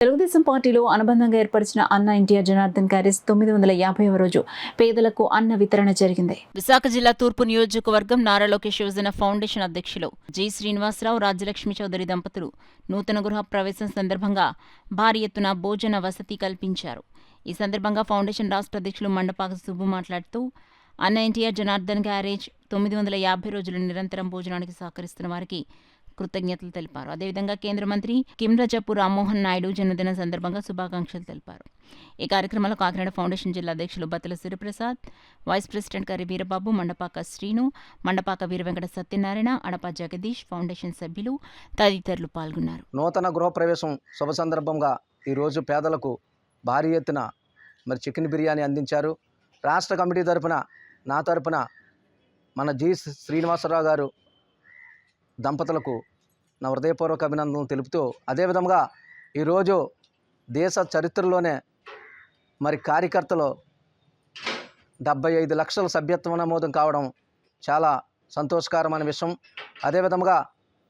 తెలుగుదేశం పార్టీలో అనుబంధంగా ఏర్పరిచిన అన్న ఎన్టీఆర్ జనార్దన్ క్యారేజ్ 950వ రోజు పేదలకు అన్న వితరణ జరిగింది. విశాఖ జిల్లా తూర్పు నియోజకవర్గం నారా లోకేష్ యువజన ఫౌండేషన్ అధ్యక్షులు జి శ్రీనివాసరావు, రాజ్యలక్ష్మి చౌదరి దంపతులు నూతన గృహ ప్రవేశం సందర్భంగా భారీ ఎత్తున భోజన వసతి కల్పించారు. ఈ సందర్భంగా ఫౌండేషన్ రాష్ట్ర అధ్యక్షులు మండపాక సుబ్బు మాట్లాడుతూ అన్న ఎన్టీఆర్ జనార్దన్ క్యారేజ్ 950 రోజులు నిరంతరం భోజనానికి సహకరిస్తున్న వారికి కృతజ్ఞతలు తెలిపారు. అదేవిధంగా కేంద్ర మంత్రి కిమ్రజప్పు రామ్మోహన్ నాయుడు జన్మదిన సందర్భంగా శుభాకాంక్షలు తెలిపారు. ఈ కార్యక్రమంలో కాకినాడ ఫౌండేషన్ జిల్లా అధ్యక్షులు బత్తల సిరిప్రసాద్, వైస్ ప్రెసిడెంట్ కరి వీరబాబు, మండపాక శ్రీను, మండపాక వీరవెంకట సత్యనారాయణ, అడప జగదీష్, ఫౌండేషన్ సభ్యులు తదితరులు పాల్గొన్నారు. నూతన గృహప్రవేశం శుభ సందర్భంగా ఈరోజు పేదలకు భారీ ఎత్తున చికెన్ బిర్యానీ అందించారు. రాష్ట్ర కమిటీ తరపున నా తరపున మన జి శ్రీనివాసరావు గారు దంపతులకు నా హృదయపూర్వక అభినందనలు తెలుపుతూ, అదేవిధంగా ఈరోజు దేశ చరిత్రలోనే కార్యకర్తలు 75 లక్షల సభ్యత్వ నమోదు కావడం చాలా సంతోషకరమైన విషయం. అదేవిధంగా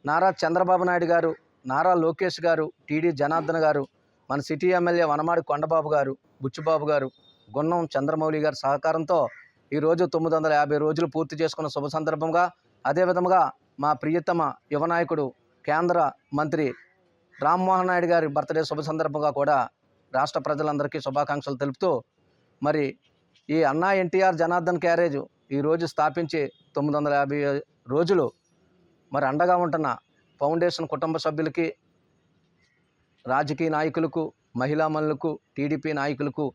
నారా చంద్రబాబు నాయుడు గారు, నారా లోకేష్ గారు, టీడీ జనార్దన్ గారు, మన సిటీ ఎమ్మెల్యే వనమాడి కొండబాబు గారు, బుచ్చిబాబు గారు, గున్నం చంద్రమౌళి గారి సహకారంతో ఈరోజు 950 రోజులు పూర్తి చేసుకున్న శుభ సందర్భంగా, అదేవిధంగా మా ప్రియతమ యువ నాయకుడు కేంద్ర మంత్రి రామ్మోహన్ నాయుడు గారి బర్త్డే శుభ సందర్భంగా కూడా రాష్ట్ర ప్రజలందరికీ శుభాకాంక్షలు తెలుపుతూ, ఈ అన్నా ఎన్టీఆర్ జనార్దన్ క్యారేజ్ ఈరోజు స్థాపించి 950 రోజులు అండగా ఉంటున్న ఫౌండేషన్ కుటుంబ సభ్యులకి, రాజకీయ నాయకులకు, మహిళామణులకు, టీడీపీ నాయకులకు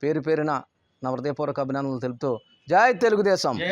పేరు పేరున నా హృదయపూర్వక అభినందనలు తెలుపుతూ జై తెలుగుదేశం.